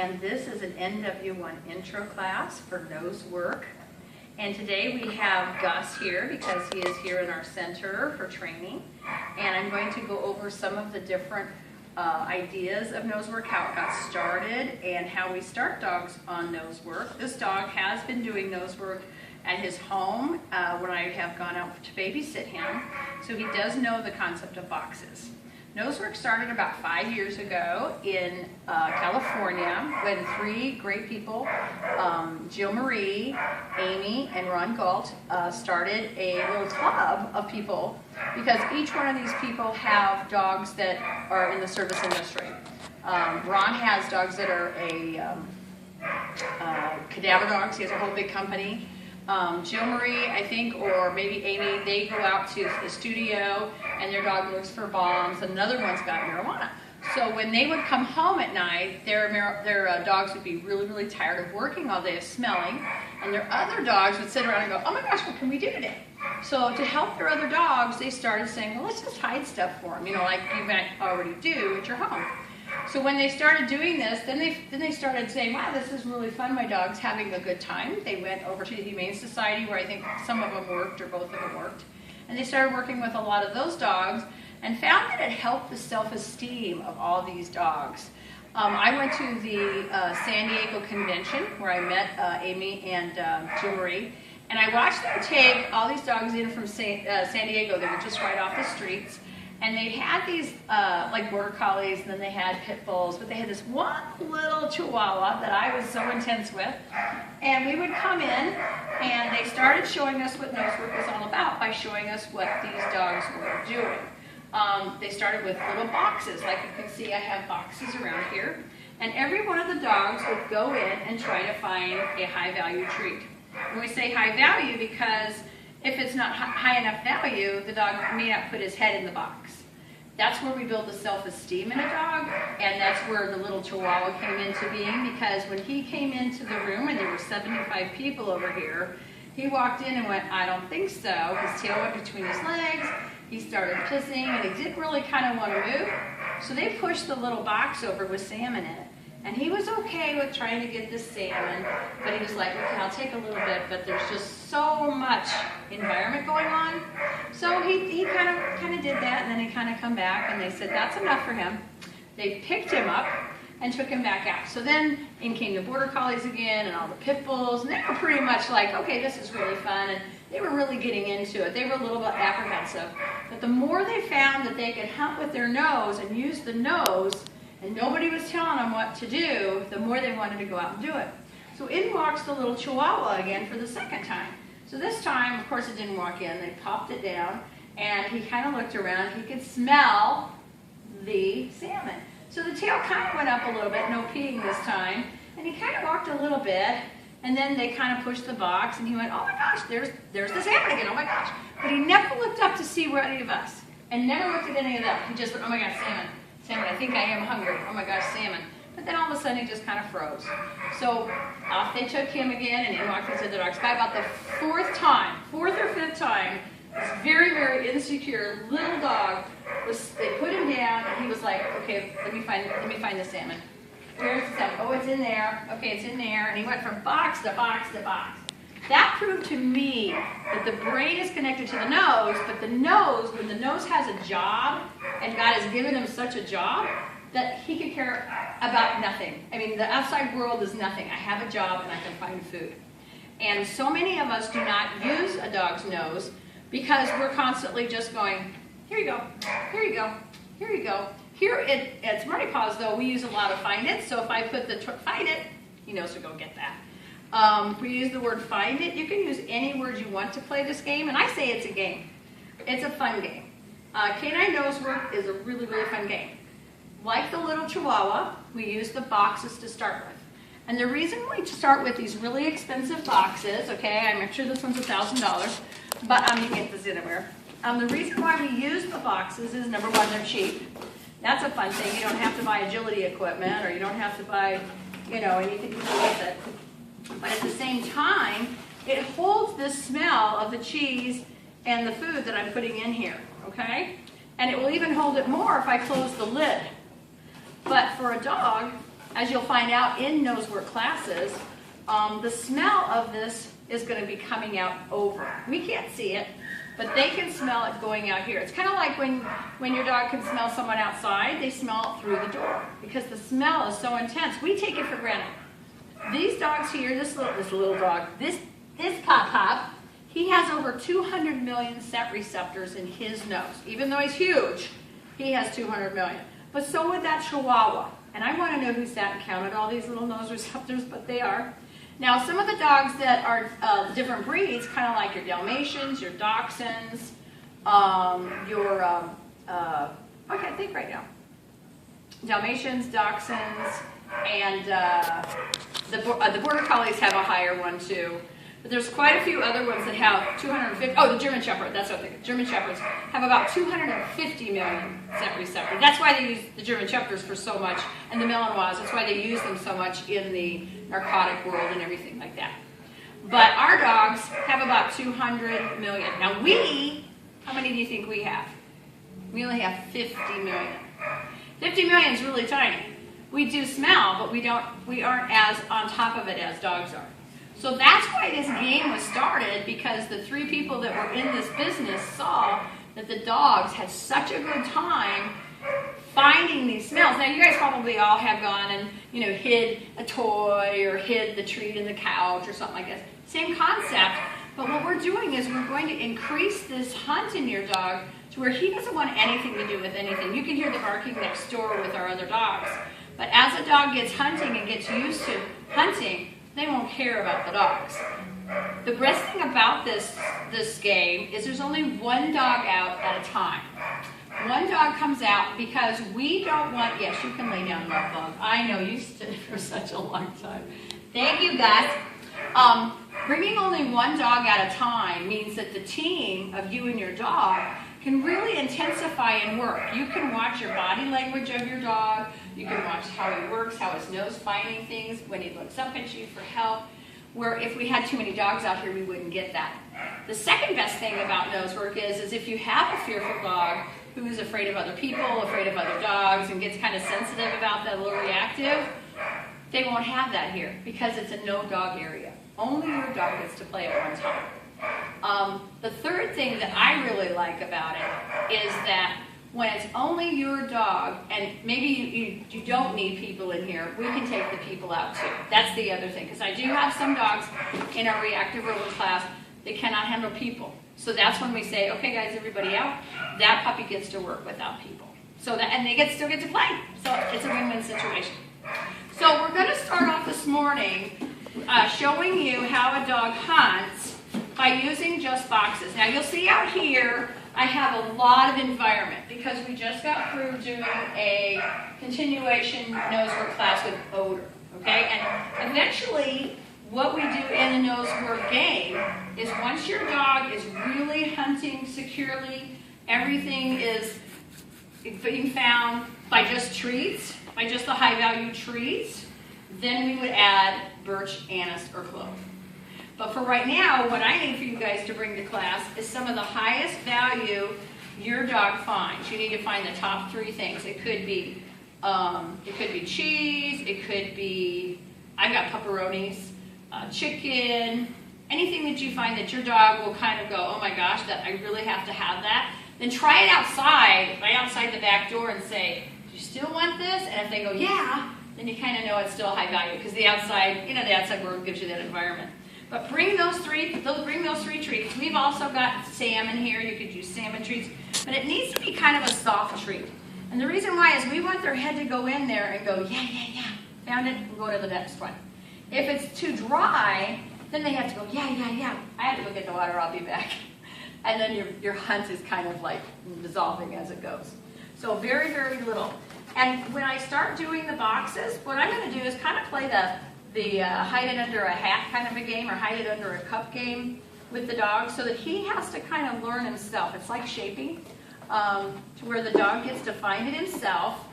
and this is an NW1 intro class for nose work. And today we have Gus here because he is here in our center for training. And I'm going to go over some of the different ideas of nose work, how it got started, and how we start dogs on nose work. This dog has been doing nose work at his home when I have gone out to babysit him, so he does know the concept of boxes. Nose work started about 5 years ago in California when 3 great people, Jill Marie, Amy, and Ron Galt, started a little club of people because each one of these people have dogs that are in the service industry. Ron has dogs that are cadaver dogs. He has a whole big company. Jill Marie, I think, or maybe Amy, they go out to the studio and their dog looks for bombs, and another one's got marijuana. So when they would come home at night, their dogs would be really, really tired of working all day, of smelling, and their other dogs would sit around and go, oh my gosh, what can we do today? So to help their other dogs, they started saying, well, let's just hide stuff for them, you know, like you might already do at your home. So when they started doing this, then they started saying, wow, this is really fun, my dog's having a good time. They went over to the Humane Society where I think some of them worked or both of them worked. And they started working with a lot of those dogs and found that it helped the self-esteem of all these dogs. I went to the San Diego convention where I met Amy and Jill Marie, and I watched them take all these dogs in from San Diego. They were just right off the streets. And they had these like border collies, and then they had pit bulls, but they had this one little chihuahua that I was so intense with. And we would come in, and they started showing us what nose work was all about by showing us what these dogs were doing. They started with little boxes. Like you can see, I have boxes around here. And every one of the dogs would go in and try to find a high-value treat. And we say high value because if it's not high enough value, the dog may not put his head in the box. That's where we build the self-esteem in a dog, and that's where the little Chihuahua came into being, because when he came into the room, and there were 75 people over here, he walked in and went, I don't think so. His tail went between his legs, he started pissing, and he didn't really kind of want to move. So they pushed the little box over with salmon in it. And he was okay with trying to get this salmon, but he was like, okay, I'll take a little bit, but there's just so much environment going on. So he kind of did that, and then he kind of come back, and they said, that's enough for him. They picked him up and took him back out. So then in came the border collies again, and all the pit bulls, and they were pretty much like, okay, this is really fun, and they were really getting into it. They were a little bit apprehensive. But the more they found that they could hunt with their nose and use the nose, and nobody was telling them what to do, the more they wanted to go out and do it. So in walks the little Chihuahua again for the second time. So this time, of course, it didn't walk in. They popped it down, and he kind of looked around. He could smell the salmon. So the tail kind of went up a little bit, no peeing this time, and he kind of walked a little bit, and then they kind of pushed the box, and he went, oh my gosh, there's the salmon again, oh my gosh. But he never looked up to see any of us, and never looked at any of them. He just went, oh my gosh, salmon. Salmon, I think I am hungry. Oh my gosh, salmon. But then all of a sudden he just kind of froze. So off they took him again, and in walked into the dogs. By about the fourth or fifth time, this very, very insecure little dog, they put him down, and he was like, okay, let me find the salmon. Where's the salmon? Oh, it's in there. Okay, it's in there. And he went from box to box to box. That proved to me that the brain is connected to the nose, but the nose, when the nose has a job, and God has given him such a job, that he could care about nothing. I mean, the outside world is nothing. I have a job and I can find food. And so many of us do not use a dog's nose because we're constantly just going, here you go, here you go, here you go. Here at Smarty Paws, though, we use a lot of find it. So if I put the find it, he knows to go get that. We use the word find it. You can use any word you want to play this game, and I say it's a game. It's a fun game. Canine nose work is a really, really fun game. Like the little Chihuahua, we use the boxes to start with. And the reason we start with these really expensive boxes, okay, I'm sure this one's $1,000, but you can get this anywhere. The reason why we use the boxes is, number one, they're cheap. That's a fun thing. You don't have to buy agility equipment, or you don't have to buy, anything to do with it. But at the same time, it holds the smell of the cheese and the food that I'm putting in here, okay? And it will even hold it more if I close the lid. But for a dog, as you'll find out in nosework classes, the smell of this is going to be coming out over. We can't see it, but they can smell it going out here. It's kind of like when your dog can smell someone outside, they smell it through the door because the smell is so intense. We take it for granted. These dogs here, this little dog, this Pop, he has over 200 million scent receptors in his nose. Even though he's huge, he has 200 million. But so would that Chihuahua. And I want to know who sat and counted all these little nose receptors, but they are. Now, some of the dogs that are different breeds, kind of like your Dalmatians, your Dachshunds, I can't think right now. Dalmatians, Dachshunds, and the Border Collies have a higher one too. But there's quite a few other ones that have 250, the German Shepherd, that's what I'm thinking. German Shepherds have about 250 million scent receptors. That's why they use the German Shepherds for so much, and the Malinois, that's why they use them so much in the narcotic world and everything like that. But our dogs have about 200 million. Now how many do you think we have? We only have 50 million. 50 million is really tiny. We do smell, but we aren't as on top of it as dogs are. So that's why this game was started, because the 3 people that were in this business saw that the dogs had such a good time finding these smells. Now you guys probably all have gone and hid a toy or hid the treat in the couch or something like that. Same concept, but what we're doing is we're going to increase this hunt in your dog to where he doesn't want anything to do with anything. You can hear the barking next door with our other dogs. But as a dog gets hunting and gets used to hunting, they won't care about the dogs. The best thing about this game is there's only one dog out at a time. One dog comes out because we don't want, yes, you can lay down, Love Bug. I know, you stood for such a long time. Thank you, guys. Bringing only one dog at a time means that the team of you and your dog can really intensify and work. You can watch your body language of your dog. You can watch how he works, how his nose finding things, when he looks up at you for help, where if we had too many dogs out here, we wouldn't get that. The second best thing about nose work is if you have a fearful dog who is afraid of other people, afraid of other dogs, and gets kind of sensitive about that, a little reactive, they won't have that here because it's a no-dog area. Only your dog gets to play at one time. The third thing that I really like about it is that when it's only your dog, and maybe you don't need people in here, we can take the people out too. That's the other thing, because I do have some dogs in our reactive rodent class that cannot handle people. So that's when we say, okay guys, everybody out. That puppy gets to work without people. And they still get to play. So it's a win-win situation. So we're going to start off this morning showing you how a dog hunts by using just boxes. Now you'll see out here I have a lot of environment because we just got through doing a continuation nosework class with odor. Okay, and eventually what we do in the nosework game is once your dog is really hunting securely, everything is being found by just treats, by just the high value treats, then we would add birch, anise, or clove. But for right now, what I need for you guys to bring to class is some of the highest value your dog finds. You need to find the top 3 things. It could be cheese, it could be, I've got pepperonis, chicken, anything that you find that your dog will kind of go, oh my gosh, that I really have to have that. Then try it outside, right outside the back door and say, do you still want this? And if they go, yeah, then you kind of know it's still high value because the outside, the outside world gives you that environment. But bring those three treats. We've also got salmon here. You could use salmon treats. But it needs to be kind of a soft treat. And the reason why is we want their head to go in there and go, yeah, found it, we'll go to the next one. If it's too dry, then they have to go, yeah. I have to go get the water, I'll be back. And then your hunt is kind of like dissolving as it goes. So very, very little. And when I start doing the boxes, what I'm going to do is kind of play the hide it under a hat kind of a game or hide it under a cup game with the dog so that he has to kind of learn himself. It's like shaping to where the dog gets to find it himself,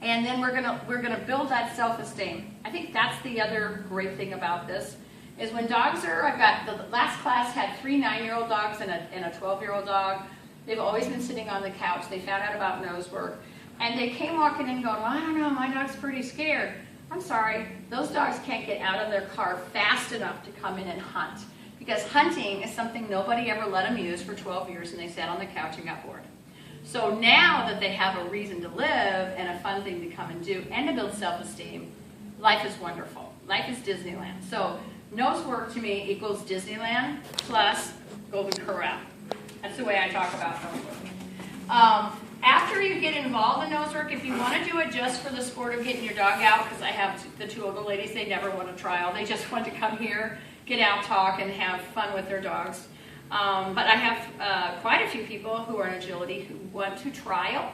and then we're gonna build that self-esteem. I think that's the other great thing about this is when dogs are, I've got, the last class had 3 9-year-old dogs and a 12-year-old dog. They've always been sitting on the couch. They found out about nose work. And they came walking in going, well, I don't know, my dog's pretty scared. I'm sorry, those dogs can't get out of their car fast enough to come in and hunt. Because hunting is something nobody ever let them use for 12 years, and they sat on the couch and got bored. So now that they have a reason to live and a fun thing to come and do and to build self-esteem, life is wonderful. Life is Disneyland. So nose work to me equals Disneyland plus Golden Corral. That's the way I talk about nose work. After you get involved in nose work, if you want to do it just for the sport of getting your dog out, because I have the two older ladies, they never want to trial. They just want to come here, get out, talk, and have fun with their dogs. But I have quite a few people who are in agility who want to trial.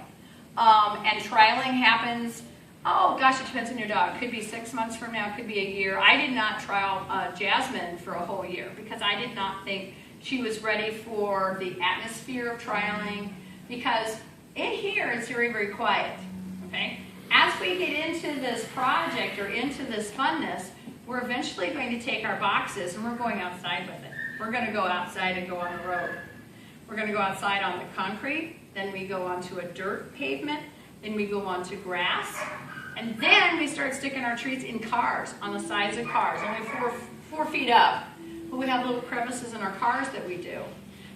And trialing happens, oh gosh, it depends on your dog. Could be 6 months from now, could be a year. I did not trial Jasmine for a whole year because I did not think she was ready for the atmosphere of trialing, because in here it's very, very quiet, okay? As we get into this project or into this funness, we're eventually going to take our boxes and we're going outside with it. We're going to go outside and go on the road. We're going to go outside on the concrete, then we go onto a dirt pavement, then we go onto grass, and then we start sticking our treats in cars, on the sides of cars, only four feet up. But we have little crevices in our cars that we do.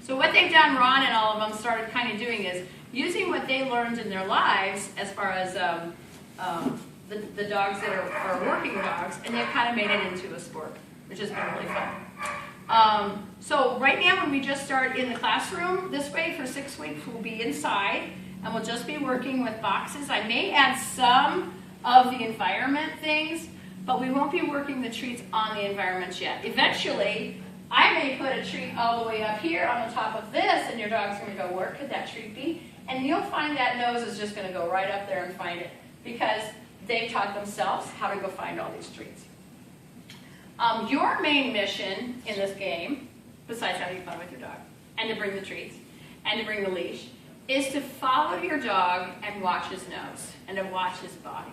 So what they've done, Ron and all of them started kind of doing is using what they learned in their lives as far as the dogs that are working dogs, and they've kind of made it into a sport, which has been really fun. So right now when we just start in the classroom this way for 6 weeks, we'll be inside and we'll just be working with boxes. I may add some of the environment things, but we won't be working the treats on the environments yet. Eventually, I may put a treat all the way up here on the top of this, and your dog's going to go, where could that treat be? And you'll find that nose is just going to go right up there and find it, because they've taught themselves how to go find all these treats. Your main mission in this game, besides having fun with your dog, and to bring the treats, and to bring the leash, is to follow your dog and watch his nose, and to watch his body,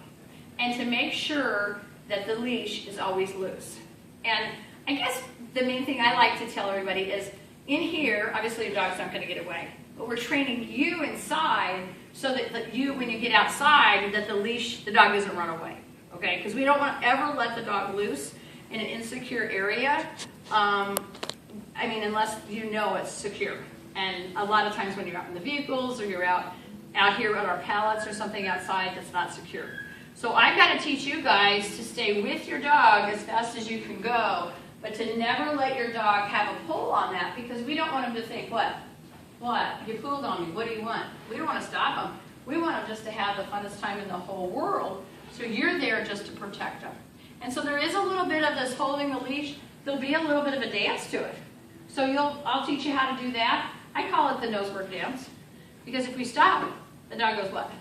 and to make sure that the leash is always loose. And I guess the main thing I like to tell everybody is, in here, obviously your dog's not going to get away, but we're training you inside so that you, when you get outside, that the leash, the dog doesn't run away, okay? Because we don't want to ever let the dog loose in an insecure area, I mean, unless you know it's secure. And a lot of times when you're out in the vehicles or you're out here on our pallets or something outside that's not secure. So I've got to teach you guys to stay with your dog as fast as you can go, but to never let your dog have a pull on that, because we don't want him to think, what? You pulled on me, what do you want? We don't want to stop him. We want him just to have the funnest time in the whole world, so you're there just to protect him. And so there is a little bit of this holding the leash. There'll be a little bit of a dance to it. So I'll teach you how to do that. I call it the nose work dance, because if we stop, the dog goes what?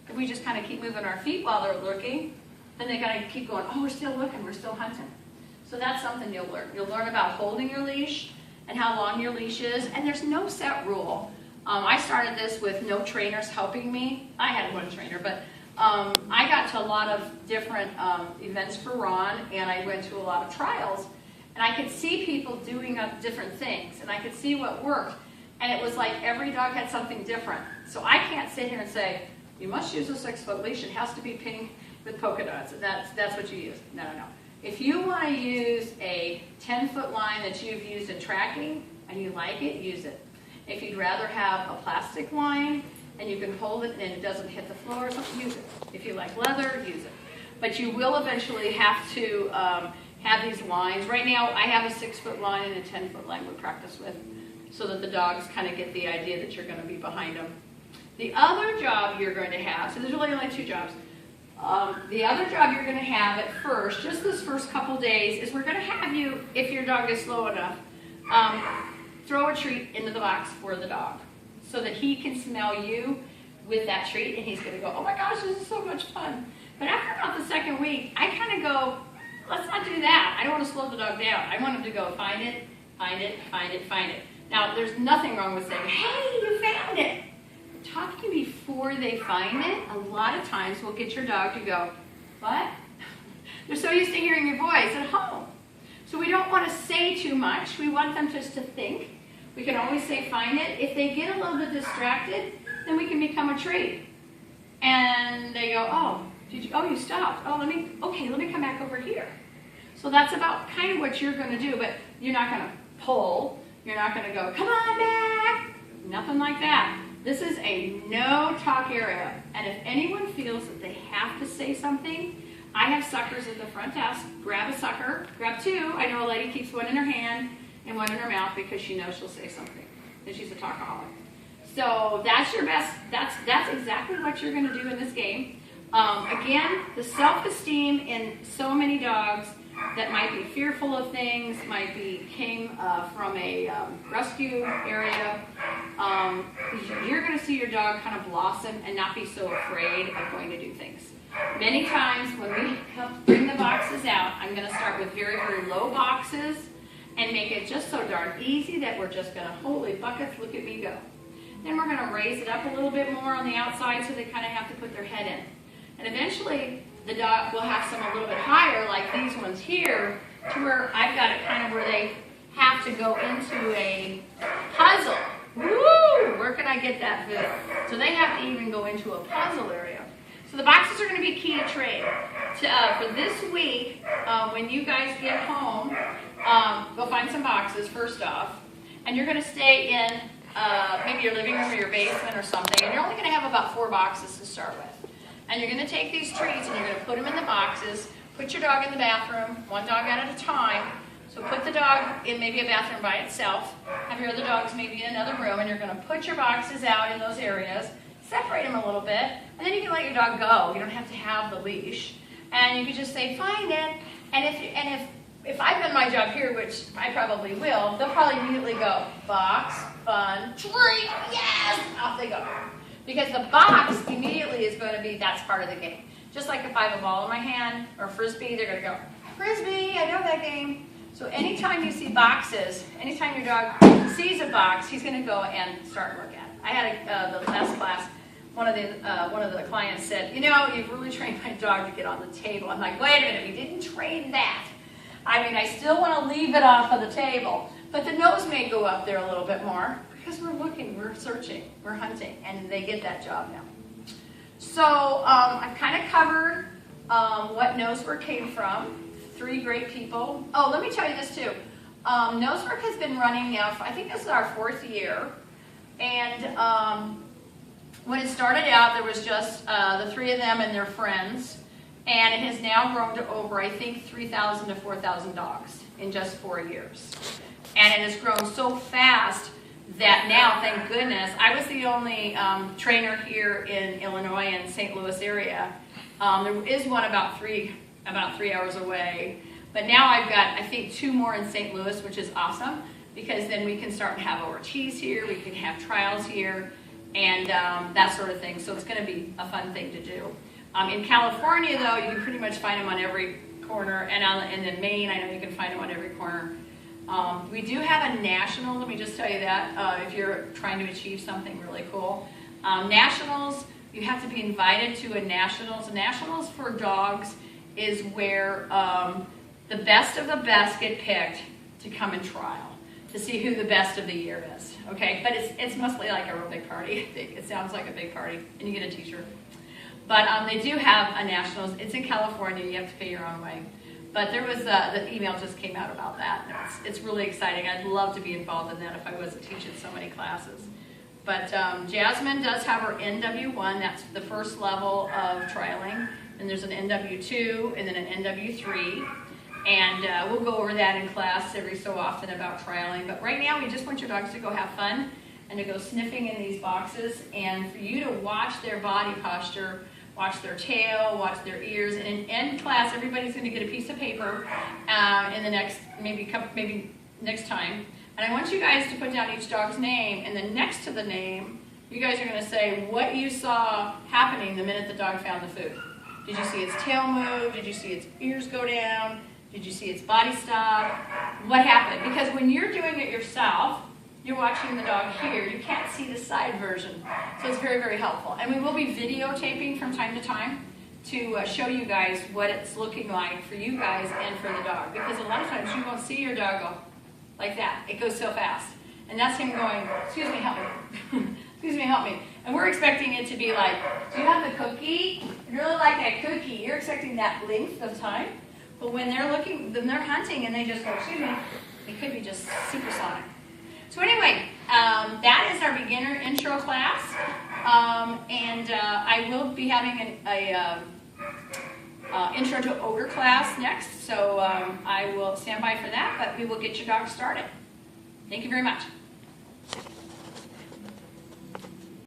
If we just kind of keep moving our feet while they're looking, then they gotta keep going, oh, we're still looking, we're still hunting. So that's something you'll learn. You'll learn about holding your leash and how long your leash is, and there's no set rule. I started this with no trainers helping me. I had one trainer, but I got to a lot of different events for Ron, and I went to a lot of trials, and I could see people doing different things, and I could see what worked, and it was like every dog had something different. So I can't sit here and say, you must use a 6-foot leash. It has to be pink with polka dots. That's what you use. No. If you want to use a 10-foot line that you've used in tracking and you like it, use it. If you'd rather have a plastic line and you can hold it and it doesn't hit the floor or something, use it. If you like leather, use it. But you will eventually have to have these lines. Right now, I have a 6-foot line and a 10-foot line we practice with, so that the dogs kind of get the idea that you're going to be behind them. The other job you're going to have, so there's really only 2 jobs. The other job you're going to have at first, just this first couple days, is we're going to have you, if your dog is slow enough, throw a treat into the box for the dog so that he can smell you with that treat, and he's going to go, oh my gosh, this is so much fun. But after about the 2nd week, I kind of go, let's not do that. I don't want to slow the dog down. I want him to go find it, find it, find it, find it. Now, there's nothing wrong with saying, hey, you found it. Talking before they find it, a lot of times will get your dog to go, what? They're so used to hearing your voice at home. So we don't want to say too much. We want them just to think. We can always say find it. If they get a little bit distracted, then we can become a treat. And go, oh, you stopped. Oh, let me come back over here. So that's about kind of what you're going to do, but you're not going to pull. You're not going to go, come on back. Nothing like that. This is a no-talk area, and if anyone feels that they have to say something, I have suckers at the front desk. Grab a sucker. Grab two. I know a lady keeps one in her hand and one in her mouth because she knows she'll say something, and she's a talkaholic. So that's your best. That's exactly what you're going to do in this game. Again, the self-esteem in so many dogs that might be fearful of things, came from a rescue area. You're going to see your dog kind of blossom and not be so afraid of going to do things. Many times when we bring the boxes out, I'm going to start with very, very low boxes and make it just so darn easy that we're just going to, holy buckets, look at me go. Then we're going to raise it up a little bit more on the outside so they kind of have to put their head in. And eventually, the dog will have some a little bit higher, like these ones here, to where I've got it kind of where they have to go into a puzzle. Woo! Where can I get that food? So they have to even go into a puzzle area. So the boxes are going to be key to trade. For this week, when you guys get home, go find some boxes first off, and you're going to stay in maybe your living room or your basement or something, and you're only going to have about 4 boxes to start with. And you're going to take these treats and you're going to put them in the boxes, put your dog in the bathroom, one dog at a time. So put the dog in maybe a bathroom by itself, have your other dogs maybe in another room, and you're going to put your boxes out in those areas, separate them a little bit, and then you can let your dog go. You don't have to have the leash. And you can just say, find it. And if I've done my job here, which I probably will, they'll probably immediately go, box, fun, treat, yes, off they go. Because the box immediately is going to be, that's part of the game. Just like if I have a ball in my hand or a Frisbee, they're going to go, Frisbee, I know that game. So anytime you see boxes, anytime your dog sees a box, he's going to go and start working at it. I had the last class, one of the clients said, you know, you've really trained my dog to get on the table. I'm like, wait a minute, we didn't train that. I mean, I still want to leave it off of the table. But the nose may go up there a little bit more. Because we're looking, we're searching, we're hunting, and they get that job now. So I've kind of covered what Nosework came from. 3 great people. Oh, let me tell you this too. Nosework has been running now, I think this is our 4th year. And when it started out, there was just the 3 of them and their friends. And it has now grown to over, I think, 3,000 to 4,000 dogs in just 4 years. And it has grown so fast that now, thank goodness, I was the only trainer here in Illinois and St. Louis area. There is one about 3 hours away, but now I've got, I think, 2 more in St. Louis, which is awesome, because then we can start to have ORTs here, we can have trials here, and that sort of thing. So it's going to be a fun thing to do. In California, though, you can pretty much find them on every corner, and in Maine, I know you can find them on every corner. We do have a national, let me just tell you that, if you're trying to achieve something really cool. Nationals, you have to be invited to a nationals. Nationals for dogs is where the best of the best get picked to come and trial, to see who the best of the year is, okay? But it's mostly like a real big party. It sounds like a big party, and you get a t-shirt. But they do have a nationals. It's in California. You have to pay your own way. But there was, the email just came out about that. It's really exciting. I'd love to be involved in that if I wasn't teaching so many classes. But Jasmine does have her NW1. That's the first level of trialing. And there's an NW2 and then an NW3. And we'll go over that in class every so often about trialing. But right now, we just want your dogs to go have fun and to go sniffing in these boxes and for you to watch their body posture, watch their tail, watch their ears, and in end class, everybody's going to get a piece of paper in the next, maybe next time. And I want you guys to put down each dog's name, and then next to the name, you guys are going to say what you saw happening the minute the dog found the food. Did you see its tail move? Did you see its ears go down? Did you see its body stop? What happened? Because when you're doing it yourself, you're watching the dog here, you can't see the side version. So it's very, very helpful. And we will be videotaping from time to time to show you guys what it's looking like for you guys and for the dog. Because a lot of times you won't see your dog go like that. It goes so fast. And that's him going, excuse me, help me. Excuse me, help me. And we're expecting it to be like, do you have the cookie? really like a cookie, you're expecting that length of time, but when they're hunting and they just go, excuse me, it could be just supersonic. So anyway, that is our beginner intro class, and I will be having a intro to odor class next, so I will stand by for that, but we will get your dog started. Thank you very much.